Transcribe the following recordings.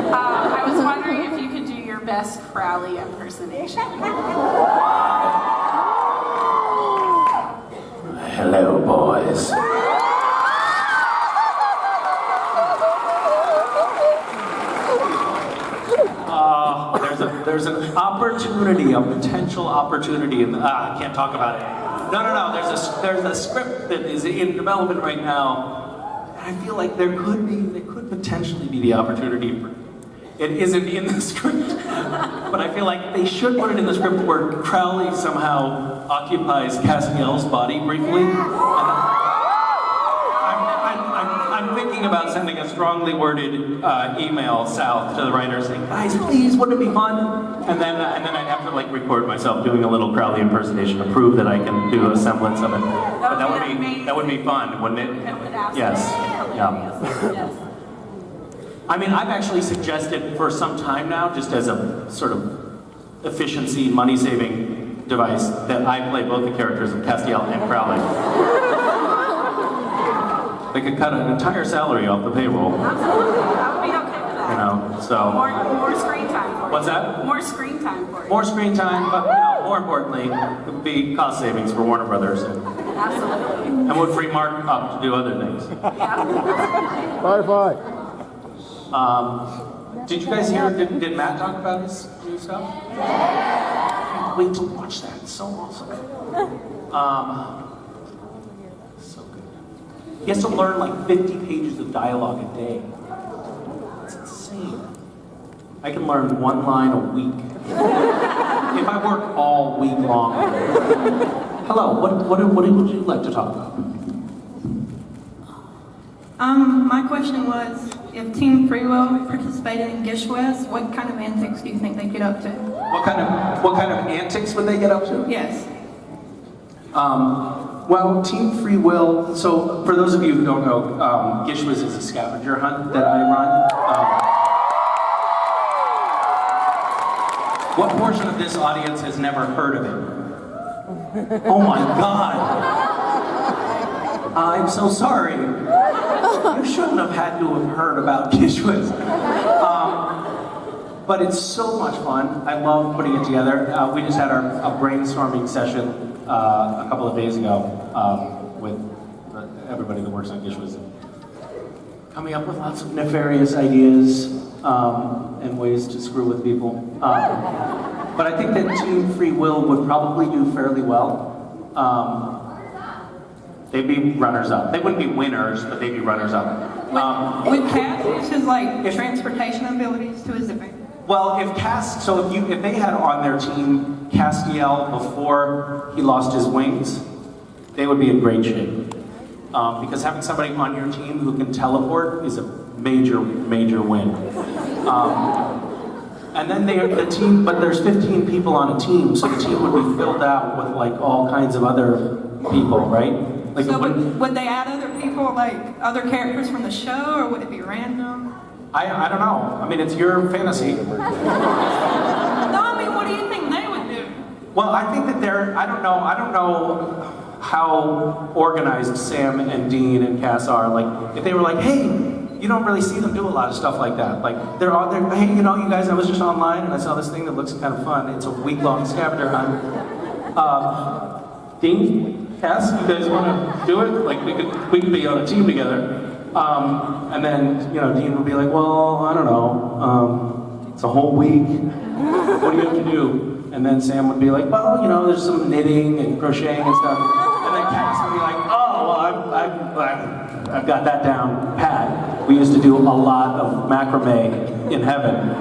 I was wondering if you could do your best Crowley impersonation. Hello, boys. There's an opportunity, a potential opportunity, in I can't talk about it. No. There's a script that is in development right now, and I feel like there could potentially be the opportunity for. It isn't in the script, but I feel like they should put it in the script where Crowley somehow occupies Castiel's body briefly. I'm thinking about sending a strongly worded email south to the writers saying, guys, please, wouldn't it be fun? And then I'd have to like record myself doing a little Crowley impersonation to prove that I can do a semblance of it. But that would be fun, wouldn't it? Yes. Yeah. Yes. I mean, I've actually suggested for some time now, just as a sort of efficiency, money-saving device, that I play both the characters of Castiel and Crowley. They could cut an entire salary off the payroll. Absolutely. I would be okay with that. You know, so. More screen time for you. What's that? More screen time for you. More screen time, but more importantly, it would be cost savings for Warner Brothers. Absolutely. And would free Mark up to do other things. Yeah. Bye. Did you guys hear, did Matt talk about his new stuff? I can't wait to watch that, it's so awesome. So good. He has to learn like 50 pages of dialogue a day. It's insane. I can learn one line a week. If I work all week long. Hello, what would you like to talk about? My question was, if Team Free Will participated in Gishwest, what kind of antics do you think they'd get up to? What kind of antics would they get up to? Yes. Well, Team Free Will, so for those of you who don't know, Gishwest is a scavenger hunt that I run. What portion of this audience has never heard of it? Oh my God! I'm so sorry. You shouldn't have had to have heard about Gishwest. But it's so much fun. I love putting it together. We just had a brainstorming session a couple of days ago with everybody that works on Gishwest, coming up with lots of nefarious ideas and ways to screw with people. But I think that Team Free Will would probably do fairly well. They'd be runners-up. They wouldn't be winners, but they'd be runners-up. Would Cass use his transportation abilities to his advantage? Well, if they had on their team Castiel before he lost his wings, they would be in great shape. Because having somebody on your team who can teleport is a major, major win. And then the team, but there's 15 people on a team, so the team would be filled out with like all kinds of other people, right? Like so would they add other people, like other characters from the show, or would it be random? I don't know. I mean, it's your fantasy. No, I mean, what do you think they would do? Well, I think that I don't know how organized Sam and Dean and Cass are. Like, if they were like, hey, you don't really see them do a lot of stuff like that. Like, they're on there, hey, you guys, I was just online and I saw this thing that looks kind of fun. It's a week-long scavenger hunt. Dean, Cass, you guys want to do it? Like, we could be on a team together. And then, Dean would be like, well, I don't know. It's a whole week. What do you have to do? And then Sam would be like, well, there's some knitting and crocheting and stuff. And then Cass would be like, oh, well, I've got that down pat. We used to do a lot of macrame in heaven.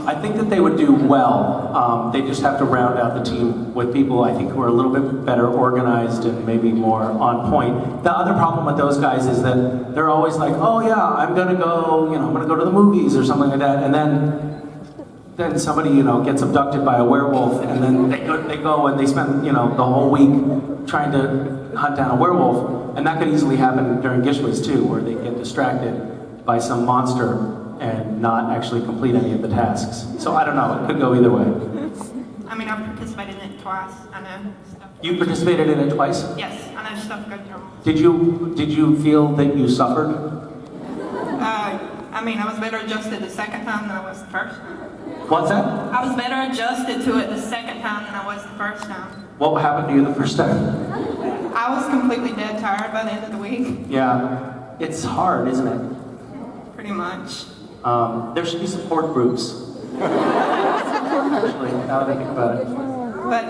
I think that they would do well. They just have to round out the team with people, I think, who are a little bit better organized and maybe more on point. The other problem with those guys is that they're always like, oh yeah, I'm gonna go to the movies or something like that, and then somebody, gets abducted by a werewolf, and then they go and they spend, the whole week trying to hunt down a werewolf, and that could easily happen during Gishwest too, where they get distracted by some monster and not actually complete any of the tasks. So I don't know, it could go either way. I mean, I've participated in it twice. I know stuff. You participated in it twice? Yes, I know stuff goes wrong. Did you feel that you suffered? I mean, I was better adjusted the second time than I was the first time. What's that? I was better adjusted to it the second time than I was the first time. What happened to you the first time? I was completely dead tired by the end of the week, Yeah, it's hard, isn't it? pretty much. There should be support groups. Actually, now that I think about it. But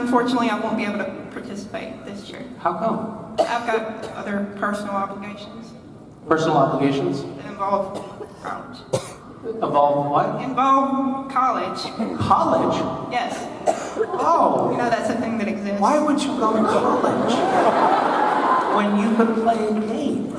unfortunately, I won't be able to participate this year. How come? I've got other personal obligations Personal obligations? that involve college. Evolve what? Involve college. College? Yes. Oh, You know, that's a thing that exists. why would you go to college when you could play a game?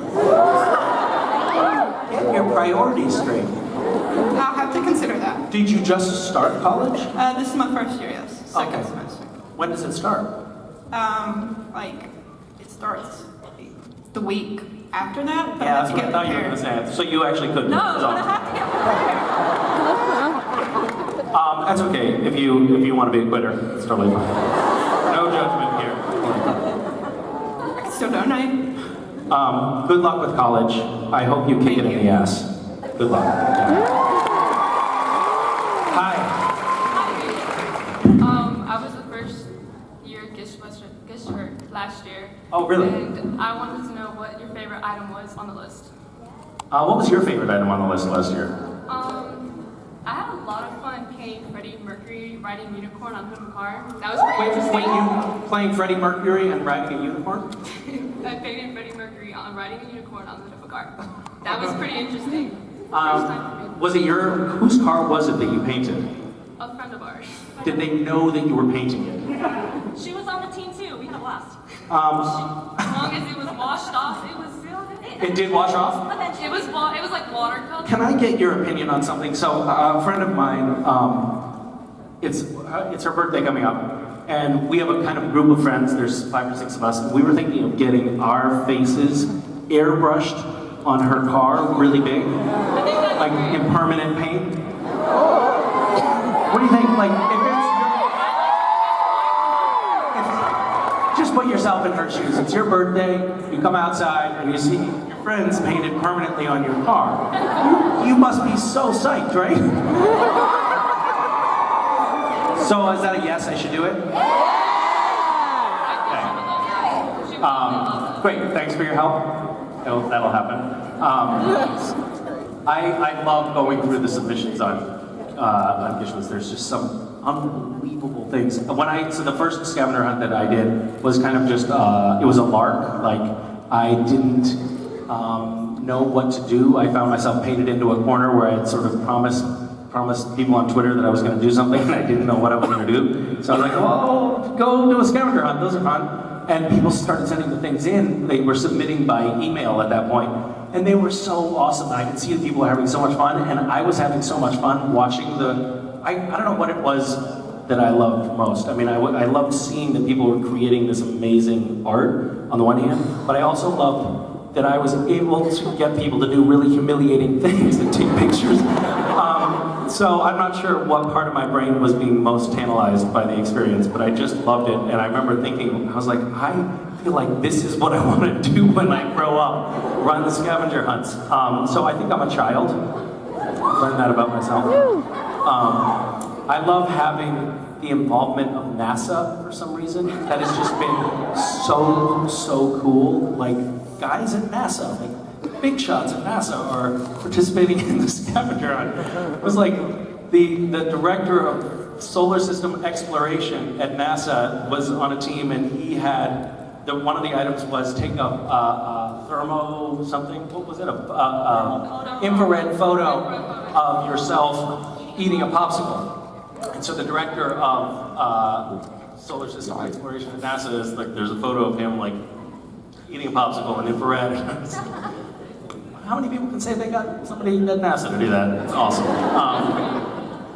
Get your priorities straight. I'll have to consider that. Did you just start college? This is my first year, yes. Second Okay. semester. When does it start? Like, it starts the week after that, but I Yeah, have that's to what I get thought you were prepared. going to say. So you actually couldn't. No, That's but I awesome. have to get prepared. That's okay. If you want to be a quitter, it's totally fine. No judgment here. I can still donate. Good luck with college. I hope you kick it in the ass. Good luck. Hi. I was the first year Gishwert last year. Oh, really? And I wanted to know what your favorite item was on the list. What was your favorite item on the list last year? I had a lot of fun painting Freddie Mercury riding unicorn on hood of a car. That was pretty interesting. Wait, you playing Freddie Mercury and riding a unicorn? I painted Freddie Mercury on riding a unicorn on the hood of a car. That was pretty interesting. First time for me. Was it whose car was it that you painted? A friend of ours. Did they know that you were painting it? She was on the team too. We had a blast. Um, As long as it was washed off, it was still good. it did wash off? It was like watercolor. Can I get your opinion on something? So a friend of mine, it's her birthday coming up, and we have a kind of group of friends. There's 5 or 6 of us. And we were thinking of getting our faces airbrushed on her car, really big, like in permanent paint. What do you think? Like, just put yourself in her shoes. It's your birthday. You come outside and you see your friends painted permanently on your car. You must be so psyched, right? So is that a yes? I should do it. Okay. Great. Thanks for your help. That'll happen. I love going through the submissions on Gishwas. There's just some unbelievable things. So the first scavenger hunt that I did was kind of just, it was a lark. Like, I didn't know what to do. I found myself painted into a corner where I had sort of promised people on Twitter that I was going to do something, and I didn't know what I was going to do. So I was like, oh, go do a scavenger hunt. Those are fun. And people started sending the things in. They were submitting by email at that point. And they were so awesome. I could see that people were having so much fun, and I was having so much fun watching I don't know what it was that I loved most. I mean, I loved seeing that people were creating this amazing art on the one hand, but I also loved that I was able to get people to do really humiliating things and take pictures. So I'm not sure what part of my brain was being most tantalized by the experience, but I just loved it. And I remember thinking, I was like, I feel like this is what I want to do when I grow up, run the scavenger hunts. So I think I'm a child. Learned that about myself. I love having the involvement of NASA for some reason. That has just been so cool. Like, guys at NASA, like big shots at NASA are participating in the scavenger hunt. It was like the director of solar system exploration at NASA was on a team, and he had one of the items was take a thermo something. What was it? Infrared photo of yourself eating a popsicle. And so the director of solar system exploration at NASA is like, there's a photo of him like eating a popsicle in infrared. How many people can say they got somebody at NASA to do that? It's awesome.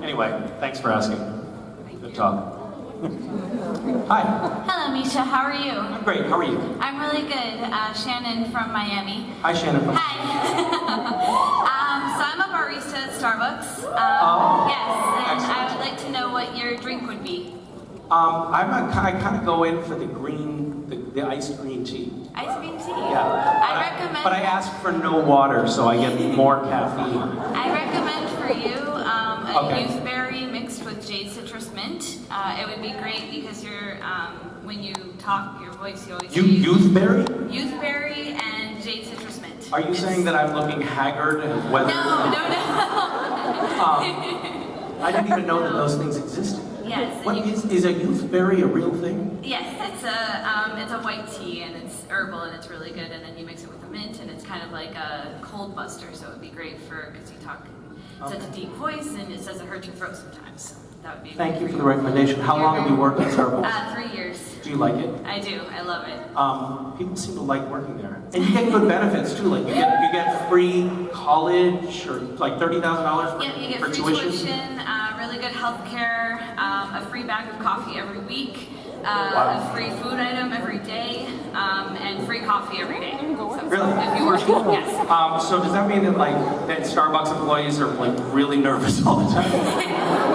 Anyway, thanks for asking. Good talk. Hi. Hello, Misha. How are you? I'm great. How are you? I'm really good. Shannon from Miami. Hi, Shannon. Hi. So I'm a barista at Starbucks. Yes, and Excellent. I would like to know what your drink would be. I kind of go in for the green. The iced green tea. Ice cream tea. Yeah. I recommend. But I asked for no water, so I get more caffeine. I recommend for you a Okay. youthberry mixed with jade citrus mint. It would be great because when you talk, your voice, you always say Youthberry? youthberry and jade citrus mint. Are you saying that I'm looking haggard and weathered? No. I didn't even know that those things existed. Yes. What and you- is a youthberry a real thing? Yes, it's a white tea and it's herbal and it's really good. And then you mix it with the mint and it's kind of like a cold buster. So it would be great because you talk such a deep voice and it says it hurts your throat sometimes. So that would be. Thank you great for the recommendation. How long have you worked at Starbucks? 3 years. Do you like it? I do. I love it. People seem to like working there, and you get good benefits too. Like you get free college or like $30,000 Yeah, you get for free tuition, really good health care, a free bag of coffee every week, a free food item every day, and free coffee every day. So, Really? If you work, yes. So does that mean that that Starbucks employees are like really nervous all the time?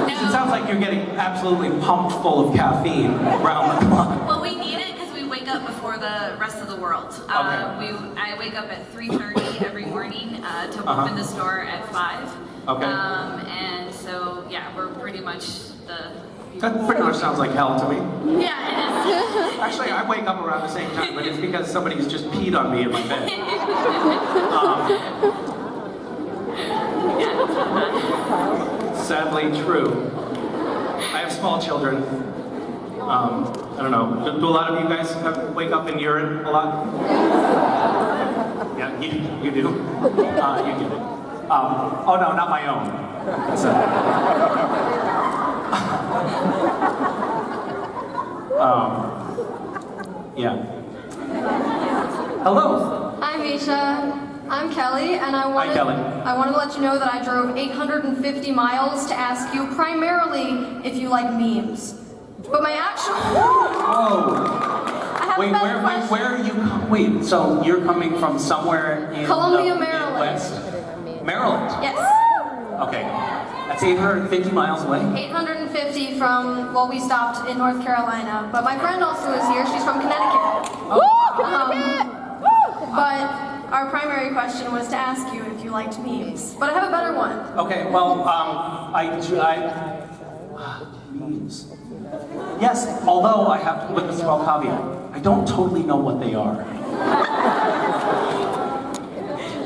It sounds like you're getting absolutely pumped full of caffeine around the clock. Well, we need it because we wake up before the rest of the world. Okay. I wake up at 3:30 every morning to open the store at 5. Okay. And so, yeah, we're pretty much the... That pretty much sounds like hell to me. Yeah, it is. Actually, I wake up around the same time, but it's because somebody's just peed on me in my bed. Sadly true. I have small children. I don't know. Do a lot of you guys wake up and urine a lot? Yeah, you do. You get it. Oh no, not my own. Yeah. Hello. Hi Misha, I'm Kelly, and I wanted Kelly. to let you know that I drove 850 miles to ask you primarily if you like memes. But my actual Whoa. I have Wait, a better question. where are you? Wait, so you're coming from somewhere in Columbia, the Maryland. Midwest? Maryland. Yes, Okay. That's 850 miles away. 850 from, well, we stopped in North Carolina, but my friend also is here. She's from Connecticut. But our primary question was to ask you if you liked memes. But I have a better one. Okay, well, memes. Yes, although I have to with a small caveat. I don't totally know what they are.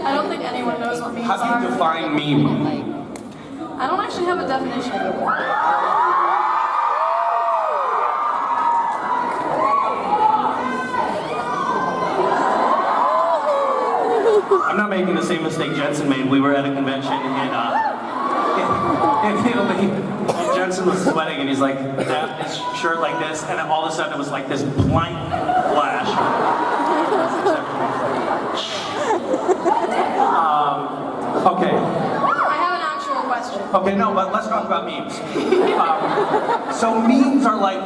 I don't think anyone knows what memes How do you are. define meme? I don't actually have a definition. I'm not making the same mistake Jensen made. We were at a convention in Italy, and Jensen was sweating, and he's like, tapped his shirt like this, and then all of a sudden it was like this blind flash. Okay. I have an actual question. Okay, no, but let's talk about memes. So memes are like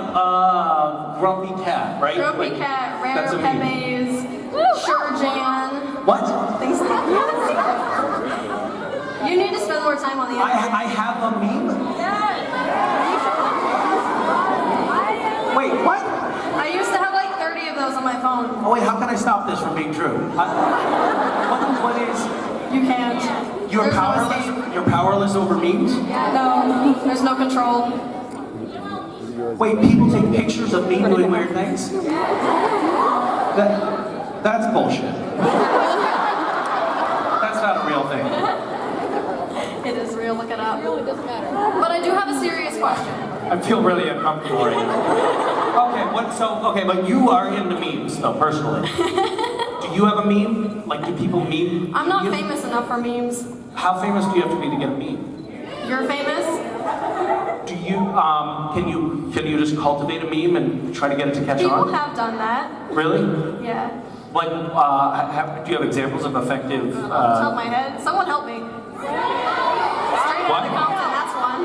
grumpy cat, right? Grumpy Like, Cat, Rare that's a meme. Pepe's, Sherjan, What? things like that. You need to spend more time on the internet. I have a meme? Wait, what? I used to have like 30 of those on my phone. Oh wait, how can I stop this from being true? What is? You can't. You're There's no powerless? escape. You're powerless over memes? No, there's no control. Wait, people take pictures of me doing weird things? That's bullshit. That's not a real thing. It is real, look it up. It really doesn't matter. But I do have a serious question. I feel really uncomfortable right now. Okay, but you are into memes though, personally. Do you have a meme? Like, do people meme? I'm not you? famous enough for memes. How famous do you have to be to get a meme? You're famous? Do you, can you just cultivate a meme and try to get it to catch People on? have done that. Really? Yeah. Like, do you have examples of effective, Off the top of my head. Someone help me. Straight What? out of Compton, that's one.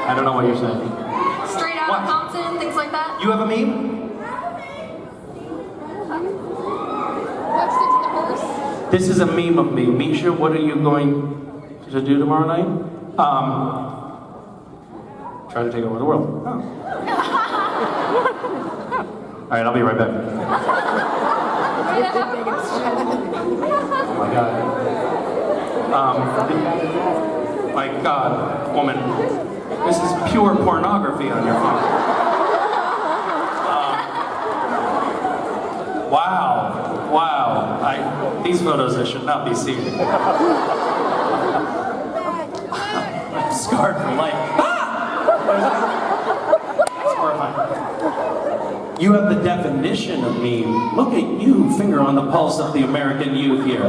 I don't know what you're saying. Straight out What? of Compton, things like that. You have a meme? This is a meme of me. Misha, what are you going to do tomorrow night? Try to take over the world. Oh. All right, I'll be right back. Oh my God. My God, woman, this is pure pornography on your phone. Wow. These photos I should not be seen. I'm scarred for life. That's horrifying. You have the definition of meme. Look at you, finger on the pulse of the American youth here.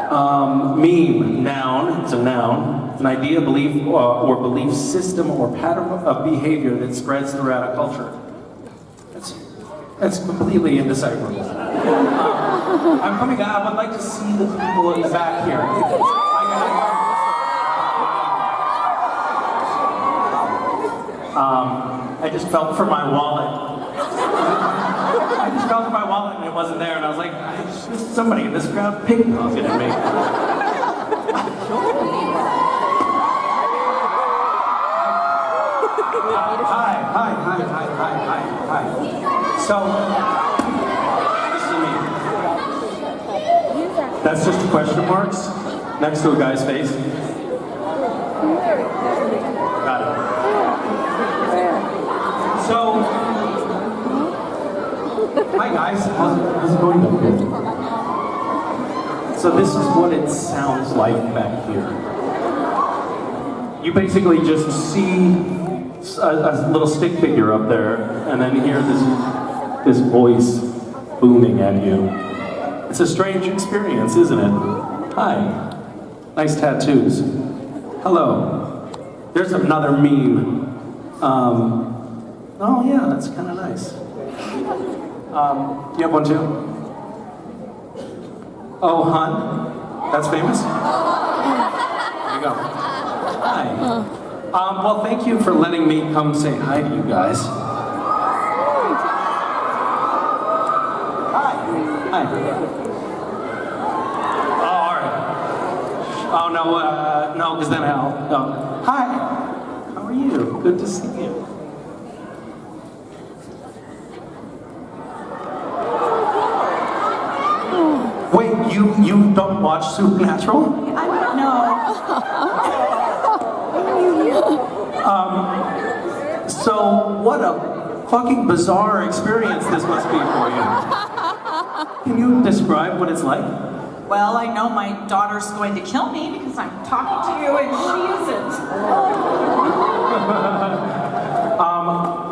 Meme, noun, it's a noun. It's an idea, belief, or belief system or pattern of behavior that spreads throughout a culture. That's completely indecipherable. I'm coming out, I would like to see the people in the back here. I just felt for my wallet. And it wasn't there, and I was like, somebody in this crowd pickpocketed me. Hi. So, this is me. That's just question marks next to a guy's face. Got it. So, hi guys, how's it going? So this is what it sounds like back here. You basically just see a little stick figure up there, and then hear this voice booming at you. It's a strange experience, isn't it? Hi. Nice tattoos. Hello. There's another meme. Oh yeah, that's kind of nice. You have one too? Oh, hun? That's famous? There you go. Hi. Well, thank you for letting me come say hi to you guys. Hi. Oh, all right. Oh, no, because then I'll... Hi. How are you? Good to see you. Wait, you don't watch Supernatural? I don't know. So what a fucking bizarre experience this must be for you. Can you describe what it's like? Well, I know my daughter's going to kill me because I'm talking to you and she isn't.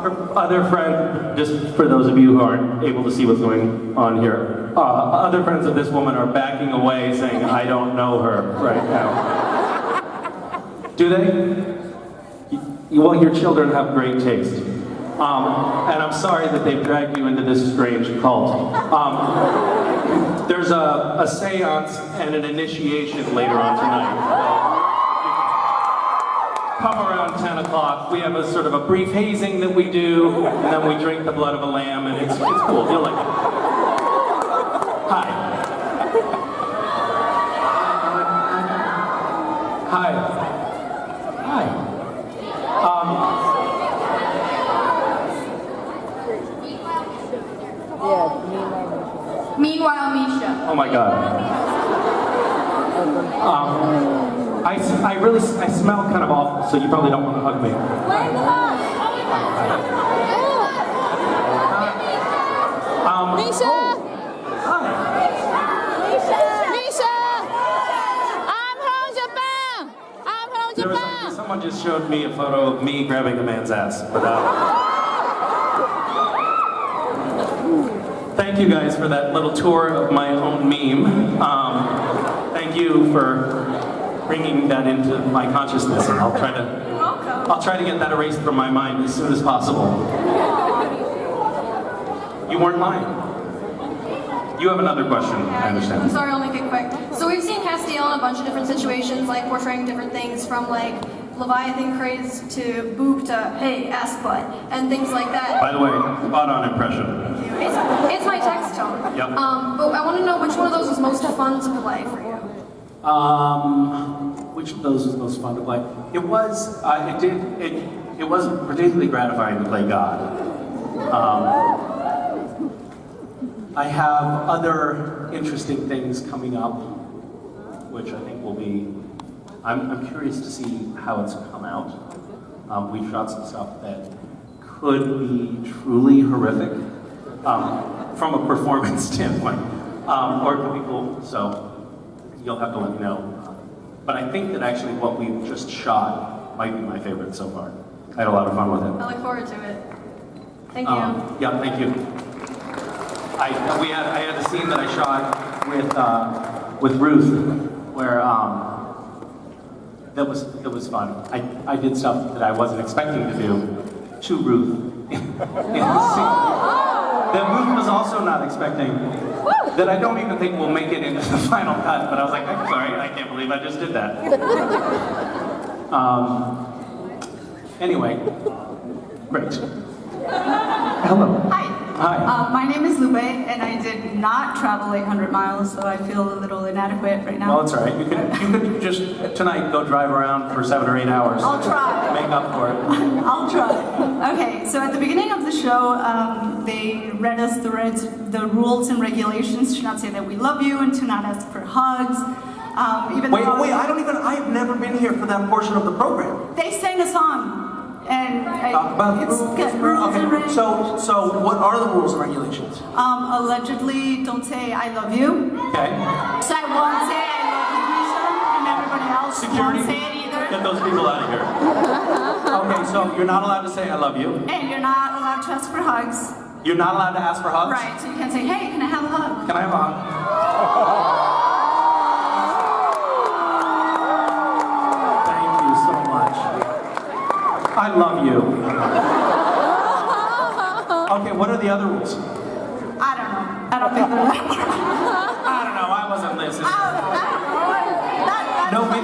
Her other friend, just for those of you who aren't able to see what's going on here, other friends of this woman are backing away saying, I don't know her right now. Do they? Well, your children have great taste. And I'm sorry that they've dragged you into this strange cult. There's a seance and an initiation later on tonight. Come around 10 o'clock. We have a sort of a brief hazing that we do, and then we drink the blood of a lamb, and it's cool. You'll like it. Hi. Meanwhile, Misha. Oh my God. I smell kind of awful, so you probably don't want to hug me. Misha! Hi. Misha! I'm from Japan! Someone just showed me a photo of me grabbing a man's ass. But, thank you guys for that little tour of my own meme. Thank you for bringing that into my consciousness, and I'll try to get that erased from my mind as soon as possible. You weren't lying. You have another question, I understand. I'm sorry, I'll make it quick. So we've seen Castiel in a bunch of different situations, like portraying different things from like Leviathan craze to boob to hey, ass butt, and things like that. By the way, spot on impression. It's my text tone. Yep. But I want to know which one of those was most fun to play for you. Which of those was most fun to play? It was, it was particularly gratifying to play God. I have other interesting things coming up, which I think will be, I'm curious to see how it's come out. We've shot some stuff that could be truly horrific from a performance standpoint, or it could be cool, so you'll have to let me know. But I think that actually what we've just shot might be my favorite so far. I had a lot of fun with it. I look forward to it. Thank you. Yeah, thank you. I had a scene that I shot with Ruth, where it was fun. I did stuff that I wasn't expecting to do to Ruth in the scene. That Ruth was also not expecting. That I don't even think will make it into the final cut. But I was like, I'm sorry, I can't believe I just did that. Anyway, great. Hello. Hi. Hi. My name is Lube, and I did not travel 800 miles, so I feel a little inadequate right now. Well, it's all right. You could just tonight go drive around for 7 or 8 hours. I'll try. Make up for it. I'll try. Okay, so at the beginning of the show, they read us the rules and regulations to not say that we love you and to not ask for hugs. Wait, I've never been here for that portion of the program. They sang a song. And it's rules and regulations. So what are the rules and regulations? Allegedly, don't say I love you. Okay. So I won't say I love you, Misha, and everybody else Security, won't say it either. get those people out of here. Okay, so you're not allowed to say I love you. And you're not allowed to ask for hugs. You're not allowed to ask for hugs? Right, so you can't say, hey, can I have a hug? Can I have a hug? Thank you so much. I love you. Okay, what are the other rules? I don't know. I don't think they're that I don't know, I wasn't listening. That- No video.